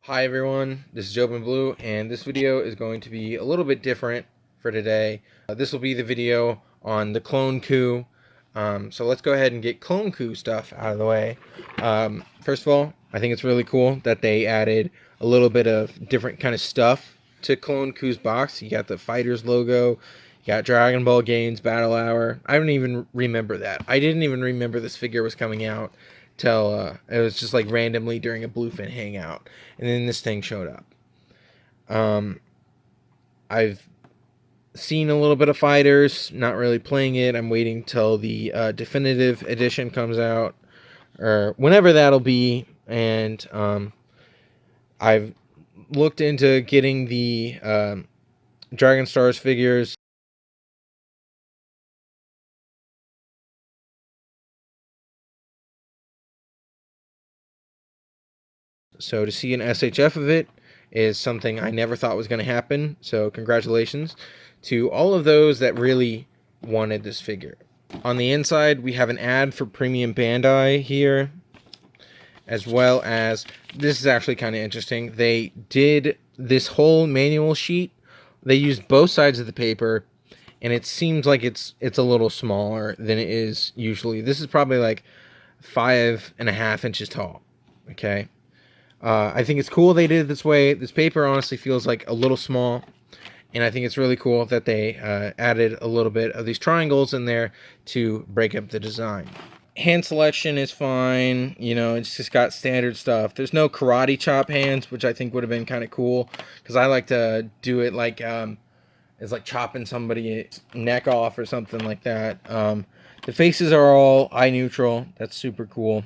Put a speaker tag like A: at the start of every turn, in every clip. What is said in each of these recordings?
A: Hi everyone, this is Jobenblue, and this video is going to be a little bit different for today. This will be the video on the clone coup. So let's go ahead and get clone coup stuff out of the way. First of all, I think it's really cool that they added a little bit of different kind of stuff to clone coup's box. You got the Fighterz logo, you got Dragon Ball Games Battle Hour. I don't even remember that. I didn't even remember this figure was coming out till it was just like randomly during a Bluefin hangout, and then this thing showed up. I've seen a little bit of Fighterz, not really playing it. I'm waiting till the definitive edition comes out, or whenever that'll be, and I've looked into getting the Dragon Stars figures. So to see an SHF of it is something I never thought was going to happen. So congratulations to all of those that really wanted this figure. On the inside, we have an ad for Premium Bandai here, as well as, this is actually kind of interesting, they did this whole manual sheet. They used both sides of the paper, and it seems like it's a little smaller than it is usually. This is probably like 5.5 inches tall. Okay. I think it's cool they did it this way. This paper honestly feels like a little small, and I think it's really cool that they added a little bit of these triangles in there to break up the design. Hand selection is fine, you know, it's just got standard stuff. There's no karate chop hands, which I think would have been kind of cool, because I like to do it like it's like chopping somebody's neck off or something like that. The faces are all eye neutral. That's super cool,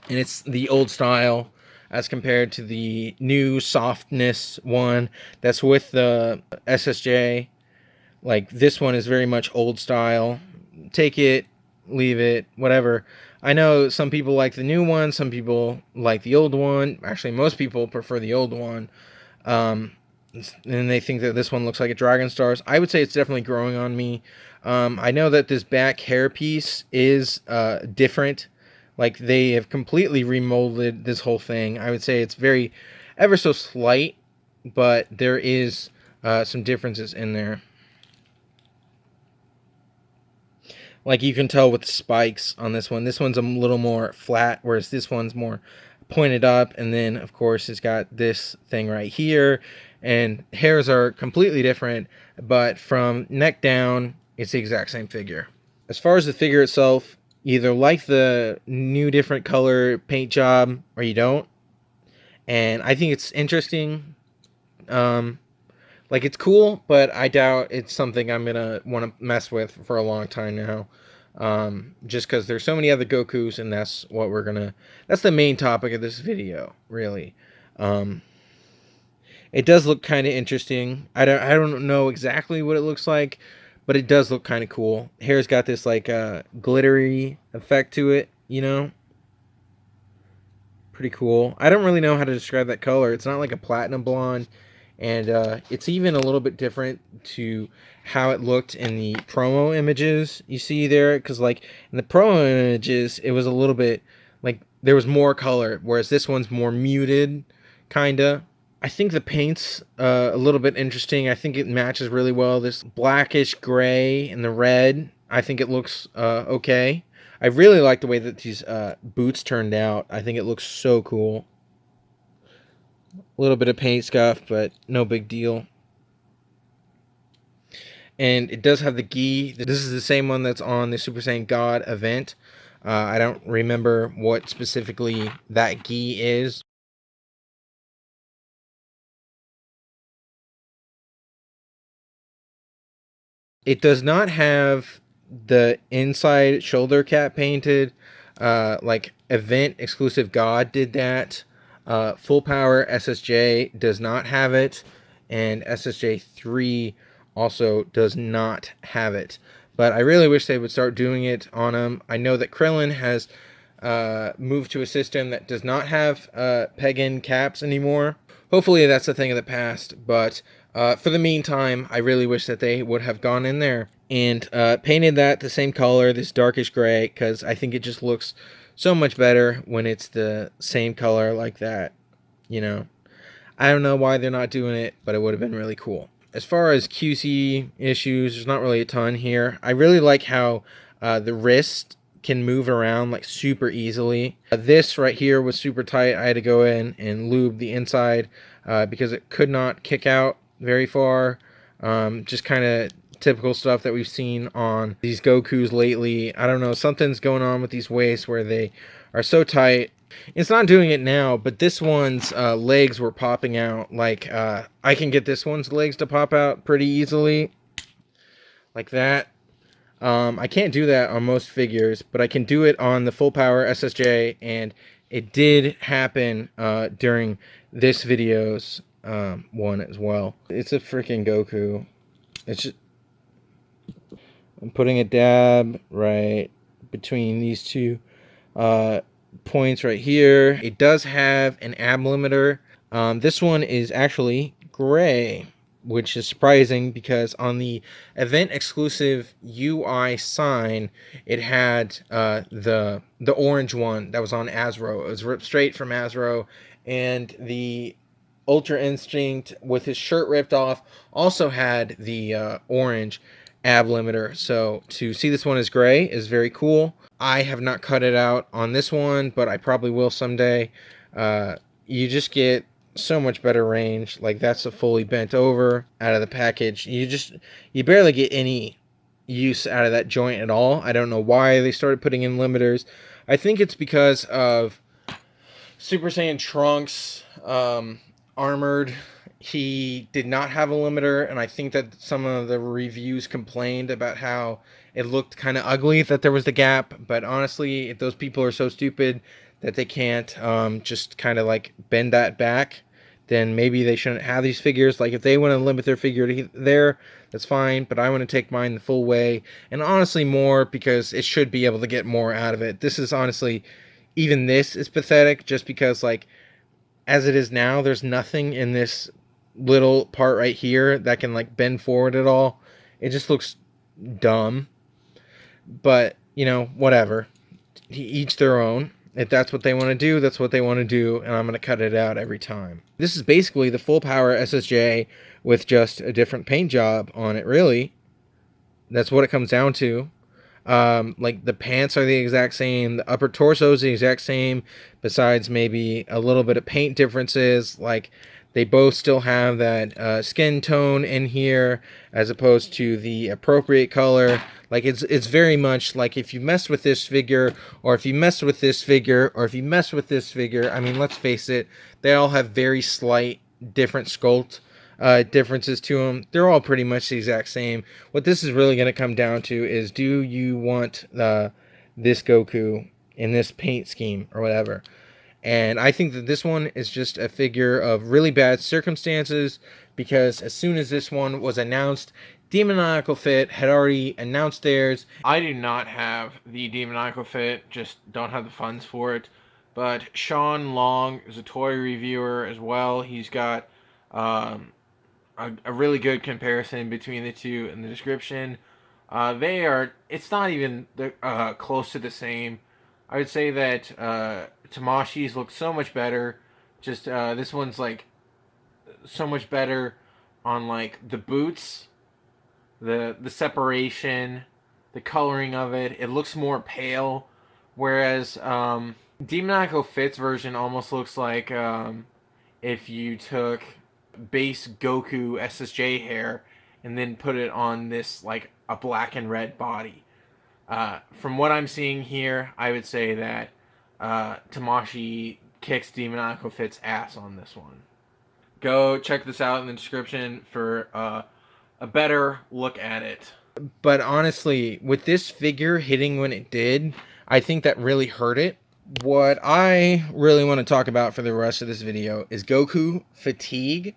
A: and it's the old style as compared to the new softness one that's with the SSJ. Like, this one is very much old style. Take it, leave it, whatever. I know some people like the new one, some people like the old one. Actually, most people prefer the old one. And they think that this one looks like a Dragon Stars. I would say it's definitely growing on me. I know that this back hair piece is different. Like, they have completely remolded this whole thing. I would say it's very, ever so slight, but there is some differences in there. Like, you can tell with the spikes on this one. This one's a little more flat, whereas this one's more pointed up. And then, of course, it's got this thing right here. And hairs are completely different, but from neck down, it's the exact same figure. As far as the figure itself, either like the new different color paint job or you don't. And I think it's interesting. Like, it's cool, but I doubt it's something I'm gonna want to mess with for a long time now. Just because there's so many other Gokus, and that's what that's the main topic of this video, really. It does look kind of interesting. I don't know exactly what it looks like, but it does look kind of cool. Hair's got this like glittery effect to it, you know? Pretty cool. I don't really know how to describe that color. It's not like a platinum blonde, and it's even a little bit different to how it looked in the promo images you see there, because like in the promo images it was a little bit like there was more color, whereas this one's more muted, kinda. I think the paint's a little bit interesting. I think it matches really well. This blackish gray and the red, I think it looks okay. I really like the way that these boots turned out. I think it looks so cool. A little bit of paint scuff, but no big deal. And it does have the gi. This is the same one that's on the Super Saiyan God event. I don't remember what specifically that gi is. It does not have the inside shoulder cap painted. Like, event exclusive God did that. Full power SSJ does not have it, and SSJ 3 also does not have it. But I really wish they would start doing it on them. I know that Krillin has moved to a system that does not have peg-in caps anymore. Hopefully that's a thing of the past, but for the meantime, I really wish that they would have gone in there and painted that the same color, this darkish gray, because I think it just looks so much better when it's the same color like that, you know. I don't know why they're not doing it, but it would have been really cool. As far as QC issues, there's not really a ton here. I really like how the wrist can move around like super easily. This right here was super tight. I had to go in and lube the inside because it could not kick out very far. Just kind of typical stuff that we've seen on these Gokus lately. I don't know, something's going on with these waists where they are so tight. It's not doing it now, but this one's legs were popping out. Like, I can get this one's legs to pop out pretty easily. Like that. I can't do that on most figures, but I can do it on the full power SSJ, and it did happen during this video's one as well. It's a freaking Goku. It's just, I'm putting a dab right between these two points right here. It does have an ab limiter. This one is actually gray, which is surprising because on the event exclusive UI sign, it had the orange one that was on Azro. It was ripped straight from Azro, and the Ultra Instinct with his shirt ripped off also had the orange ab limiter. So to see this one as gray is very cool. I have not cut it out on this one, but I probably will someday. You just get so much better range. Like, that's a fully bent over out of the package. You barely get any use out of that joint at all. I don't know why they started putting in limiters. I think it's because of Super Saiyan Trunks Armored. He did not have a limiter, and I think that some of the reviews complained about how it looked kind of ugly that there was the gap. But honestly, if those people are so stupid that they can't just kind of like bend that back, then maybe they shouldn't have these figures. Like, if they want to limit their figure to there, that's fine, but I want to take mine the full way, and honestly more because it should be able to get more out of it. This is honestly, even this is pathetic just because, like, as it is now, there's nothing in this little part right here that can like bend forward at all. It just looks dumb, but you know, whatever, each their own. If that's what they want to do, that's what they want to do, and I'm going to cut it out every time. This is basically the full power SSJ with just a different paint job on it, really. That's what it comes down to. Like, the pants are the exact same, the upper torso is the exact same, besides maybe a little bit of paint differences. Like, they both still have that skin tone in here as opposed to the appropriate color. Like, it's very much like if you messed with this figure, or if you messed with this figure, or if you messed with this figure, I mean, let's face it, they all have very slight different sculpt differences to them. They're all pretty much the exact same. What this is really going to come down to is, do you want this Goku in this paint scheme or whatever? And I think that this one is just a figure of really bad circumstances, because as soon as this one was announced, Demoniacal Fit had already announced theirs. I do not have the Demoniacal Fit, just don't have the funds for it. But Sean Long is a toy reviewer as well. He's got a really good comparison between the two in the description. It's not even close to the same. I would say that Tamashi's look so much better. Just this one's like so much better on like the boots, the separation, the coloring of it. It looks more pale, whereas Demoniacal Fit's version almost looks like if you took base Goku SSJ hair and then put it on this like a black and red body. From what I'm seeing here, I would say that Tamashi kicks Demoniacal Fit's ass on this one. Go check this out in the description for a better look at it. But honestly, with this figure hitting when it did, I think that really hurt it. What I really want to talk about for the rest of this video is Goku Fatigue.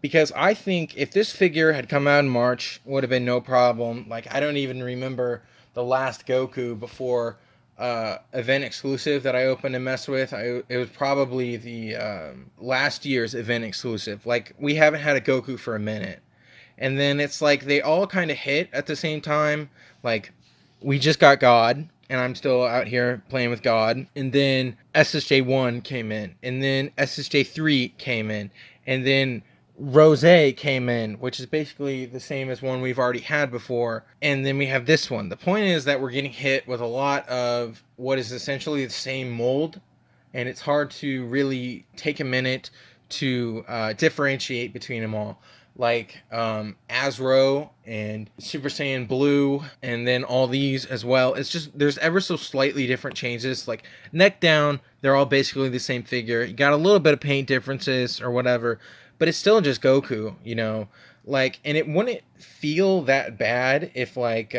A: Because I think if this figure had come out in March, it would have been no problem. Like, I don't even remember the last Goku before event exclusive that I opened and messed with. It was probably the last year's event exclusive. Like, we haven't had a Goku for a minute. And then it's like they all kind of hit at the same time. Like, we just got God, and I'm still out here playing with God. And then SSJ1 came in, and then SSJ3 came in, and then Rose came in, which is basically the same as one we've already had before. And then we have this one. The point is that we're getting hit with a lot of what is essentially the same mold, and it's hard to really take a minute to differentiate between them all. Like Azro and Super Saiyan Blue, and then all these as well. It's just, there's ever so slightly different changes. Like neck down, they're all basically the same figure. You got a little bit of paint differences or whatever, but it's still just Goku, you know? Like, and it wouldn't feel that bad if, like,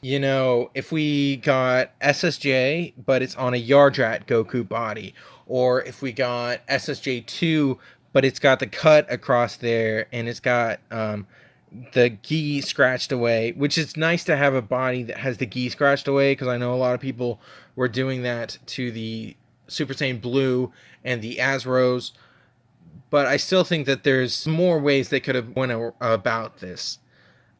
A: you know, if we got SSJ, but it's on a Yardrat Goku body, or if we got SSJ2, but it's got the cut across there, and it's got the gi scratched away, which is nice to have a body that has the gi scratched away, because I know a lot of people were doing that to the Super Saiyan Blue and the Azros, but I still think that there's more ways they could have went about this.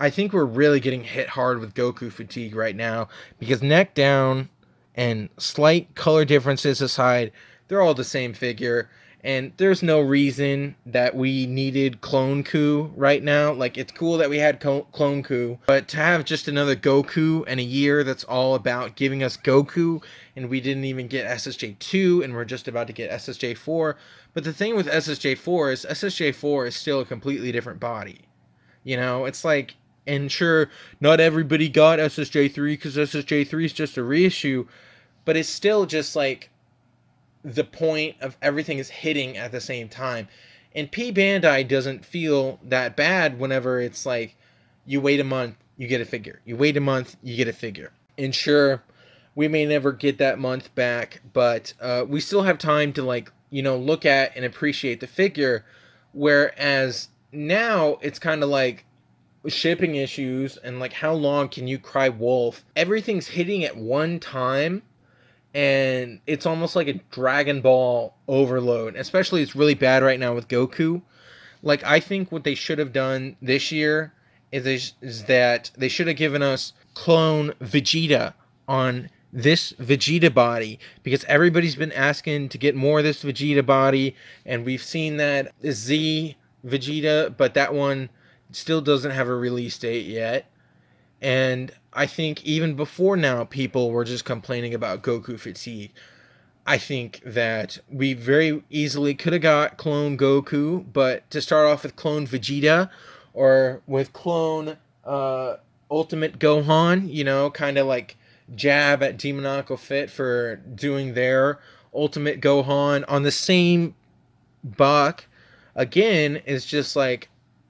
A: I think we're really getting hit hard with Goku Fatigue right now, because neck down and slight color differences aside, they're all the same figure, and there's no reason that we needed Clone Ku right now. Like, it's cool that we had Clone Ku, but to have just another Goku in a year that's all about giving us Goku, and we didn't even get SSJ2, and we're just about to get SSJ4. But the thing with SSJ4 is SSJ4 is still a completely different body. You know, it's like, and sure, not everybody got SSJ3 because SSJ3 is just a reissue, but it's still just like the point of everything is hitting at the same time. And P Bandai doesn't feel that bad whenever it's like, you wait a month, you get a figure. You wait a month, you get a figure. And sure, we may never get that month back, but we still have time to, like, you know, look at and appreciate the figure. Whereas now it's kind of like shipping issues and like, how long can you cry wolf? Everything's hitting at one time, and it's almost like a Dragon Ball overload. Especially, it's really bad right now with Goku. Like, I think what they should have done this year is that they should have given us clone Vegeta on this Vegeta body, because everybody's been asking to get more of this Vegeta body, and we've seen that Z Vegeta, but that one still doesn't have a release date yet. And I think even before now, people were just complaining about Goku Fatigue. I think that we very easily could have got Clone Goku, but to start off with Clone Vegeta, or with Clone Ultimate Gohan, you know, kind of like jab at Demoniacal Fit for doing their Ultimate Gohan on the same buck, again, is just like,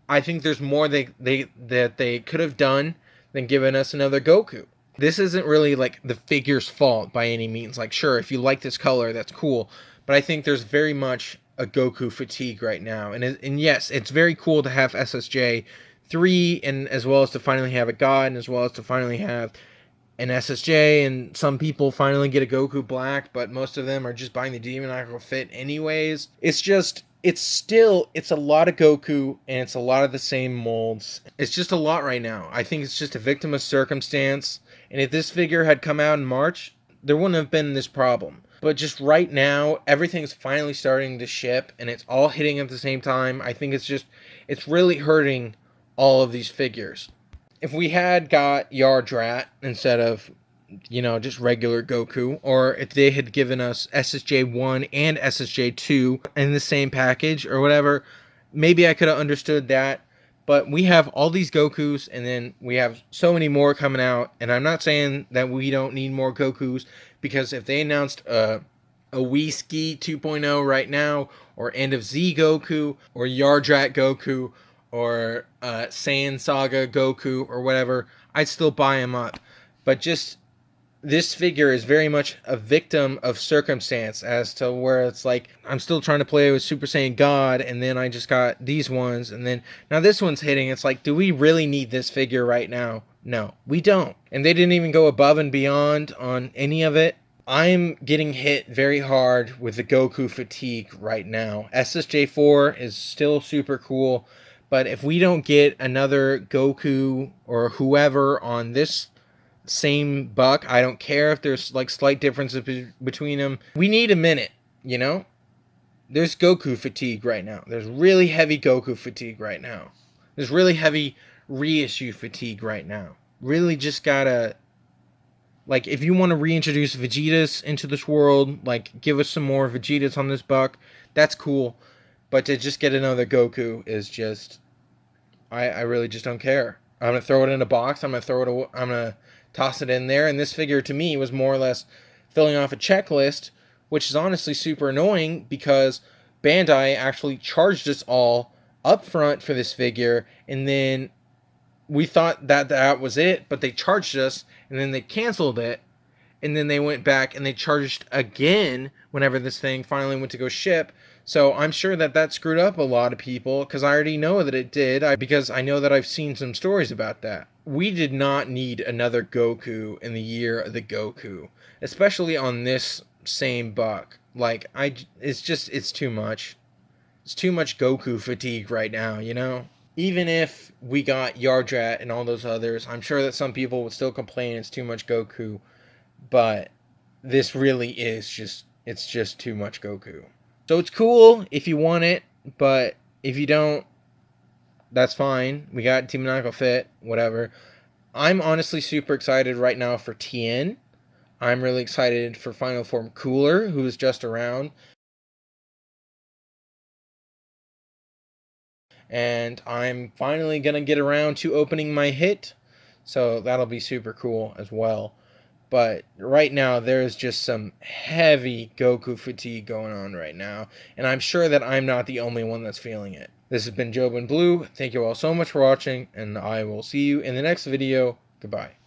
A: I think there's more that they could have done than giving us another Goku. This isn't really like the figure's fault by any means. Like, sure, if you like this color, that's cool, but I think there's very much a Goku fatigue right now. And yes, it's very cool to have SSJ 3, and as well as to finally have a God, and as well as to finally have an SSJ, and some people finally get a Goku Black, but most of them are just buying the Demoniacal Fit anyways. It's just, it's a lot of Goku, and it's a lot of the same molds. It's just a lot right now. I think it's just a victim of circumstance, and if this figure had come out in March, there wouldn't have been this problem. But just right now, everything's finally starting to ship, and it's all hitting at the same time. I think it's really hurting all of these figures. If we had got Yardrat instead of, you know, just regular Goku, or if they had given us SSJ1 and SSJ2 in the same package or whatever, maybe I could have understood that. But we have all these Gokus, and then we have so many more coming out, and I'm not saying that we don't need more Gokus, because if they announced a Whiski 2.0 right now, or End of Z Goku, or Yardrat Goku, or Saiyan Saga Goku, or whatever, I'd still buy him up. But just, this figure is very much a victim of circumstance, as to where it's like, I'm still trying to play with Super Saiyan God, and then I just got these ones, and then now this one's hitting. It's like, do we really need this figure right now? No, we don't. And they didn't even go above and beyond on any of it. I'm getting hit very hard with the Goku fatigue right now. SSJ4 is still super cool, but if we don't get another Goku or whoever on this same buck. I don't care if there's like slight differences between them. We need a minute, you know? There's Goku fatigue right now. There's really heavy Goku fatigue right now. There's really heavy reissue fatigue right now. Really just gotta, like, if you want to reintroduce Vegetas into this world, like, give us some more Vegetas on this buck, that's cool. But to just get another Goku is just, I really just don't care. I'm gonna throw it in a box. I'm gonna toss it in there. And this figure to me was more or less filling off a checklist, which is honestly super annoying because Bandai actually charged us all up front for this figure, and then we thought that that was it, but they charged us, and then they canceled it, and then they went back and they charged again whenever this thing finally went to go ship. So I'm sure that that screwed up a lot of people, because I already know that it did, because I know that I've seen some stories about that. We did not need another Goku in the year of the Goku, especially on this same buck. Like, it's too much. It's too much Goku fatigue right now, you know? Even if we got Yardrat and all those others, I'm sure that some people would still complain it's too much Goku. But this really is it's just too much Goku. So it's cool if you want it, but if you don't, that's fine. We got Demoniacal Fit, whatever. I'm honestly super excited right now for TN. I'm really excited for Final Form Cooler, who is just around. And I'm finally going to get around to opening my hit, so that'll be super cool as well. But right now, there's just some heavy Goku fatigue going on right now, and I'm sure that I'm not the only one that's feeling it. This has been Jobenblue. Thank you all so much for watching, and I will see you in the next video. Goodbye.